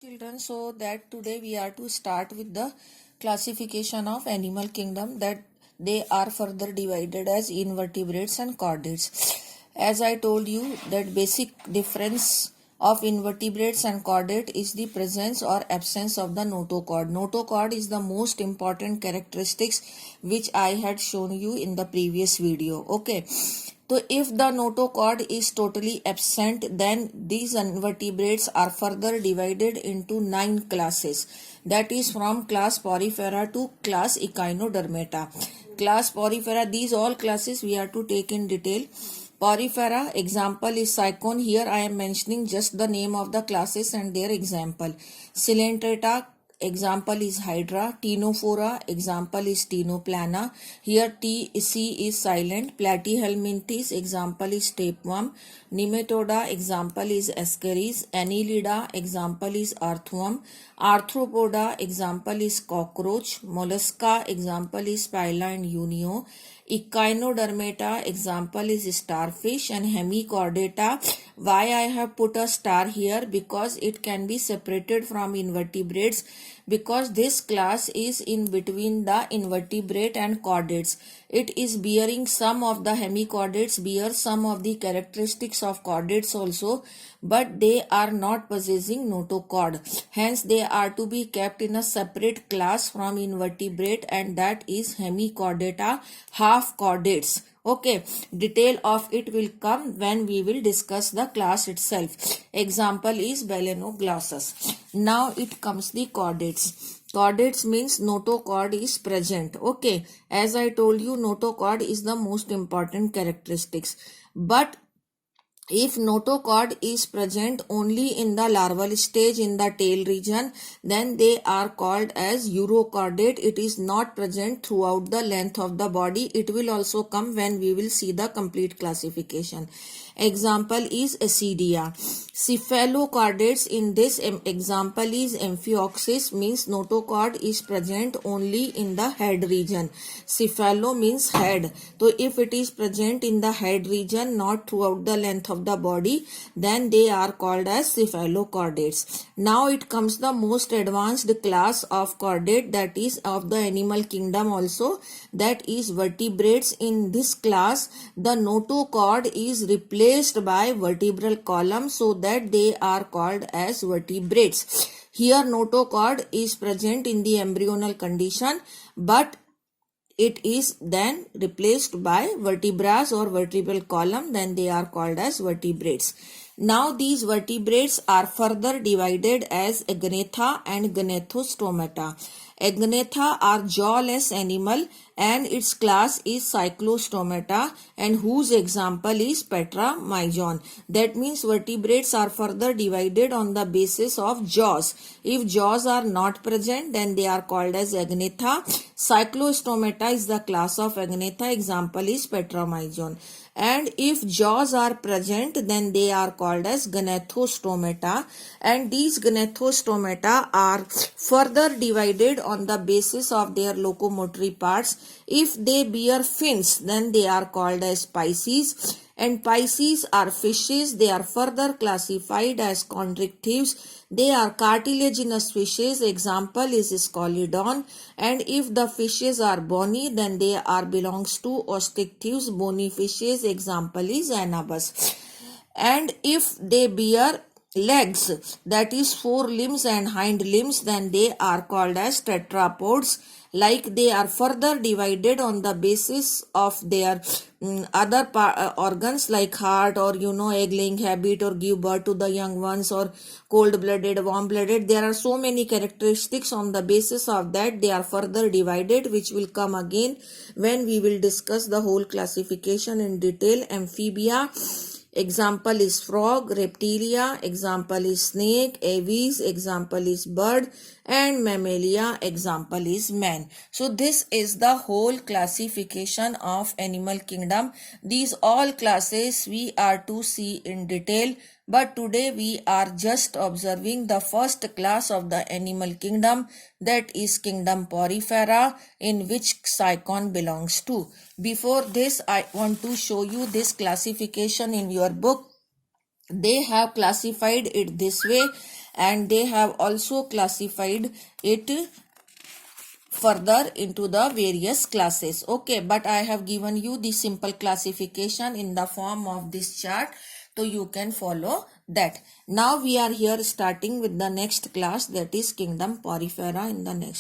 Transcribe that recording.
Children, so that today we are to start with the classification of animal kingdom, that they are further divided as invertebrates and chordates. As I told you, that basic difference of invertebrates and chordate is the presence or absence of the notochord. Notochord is the most important characteristics which I had shown you in the previous video. Okay. So if the notochord is totally absent, then these invertebrates are further divided into 9 classes. That is from class Porifera to class Echinodermata. Class Porifera, these all classes we are to take in detail. Porifera, example is Cycone. Here I am mentioning just the name of the classes and their example. Coelenterata, example is Hydra. Ctenophora, example is Ctenoplana. Here C is silent. Platyhelminthes, example is tapeworm. Nematoda, example is Ascaris. Annelida, example is earthworm. Arthropoda, example is cockroach. Mollusca, example is Spila and Unio. Echinodermata, example is starfish. And Hemichordata, why I have put a star here? Because it can be separated from invertebrates, because this class is in between the invertebrate and chordates. It is bearing some of the hemichordates, bear some of the characteristics of chordates also, but they are not possessing notochord. Hence they are to be kept in a separate class from invertebrate, and that is Hemichordata, half chordates. Okay, detail of it will come when we will discuss the class itself. Example is Balanoglossus. Now it comes the chordates. Chordates means notochord is present. Okay, as I told you, notochord is the most important characteristics. But if notochord is present only in the larval stage in the tail region, then they are called as urochordate. It is not present throughout the length of the body. It will also come when we will see the complete classification. Example is Acidia. Cephalochordates, in this example is Amphioxus, means notochord is present only in the head region. Cephalo means head. So if it is present in the head region, not throughout the length of the body, then they are called as cephalochordates. Now it comes the most advanced class of chordate, that is of the animal kingdom also, that is vertebrates. In this class, the notochord is replaced by vertebral column, so that they are called as vertebrates. Here notochord is present in the embryonal condition, but it is then replaced by vertebrae or vertebral column, then they are called as vertebrates. Now these vertebrates are further divided as Agnatha and Gnathostomata. Agnatha are jawless animal and its class is Cyclostomata, and whose example is Petra myjon. That means vertebrates are further divided on the basis of jaws. If jaws are not present, then they are called as Agnatha. Cyclostomata is the class of Agnatha, example is Petra myjon. And if jaws are present, then they are called as Gnathostomata, and these Gnathostomata are further divided on the basis of their locomotory parts. If they bear fins, then they are called as Pisces, and Pisces are fishes. They are further classified as chondrichthyes. They are cartilaginous fishes, example is Scalodon, and if the fishes are bony, then they are belongs to osteichthyes, bony fishes, example is Anabas. And if they bear legs, that is 4 limbs and hind limbs, then they are called as tetrapods. Like they are further divided on the basis of their other organs like heart, or egg laying habit, or give birth to the young ones, or cold blooded, warm blooded. There are so many characteristics. On the basis of that they are further divided, which will come again when we will discuss the whole classification in detail. Amphibia, example is frog. Reptilia, example is snake. Aves, example is bird. And Mammalia, example is man. So this is the whole classification of animal kingdom. These all classes we are to see in detail, but today we are just observing the first class of the animal kingdom, that is kingdom Porifera, in which Cycone belongs to. Before this, I want to show you this classification in your book. They have classified it this way, and they have also classified it further into the various classes. Okay, but I have given you the simple classification in the form of this chart, so you can follow that. Now we are here starting with the next class, that is kingdom Porifera, in the next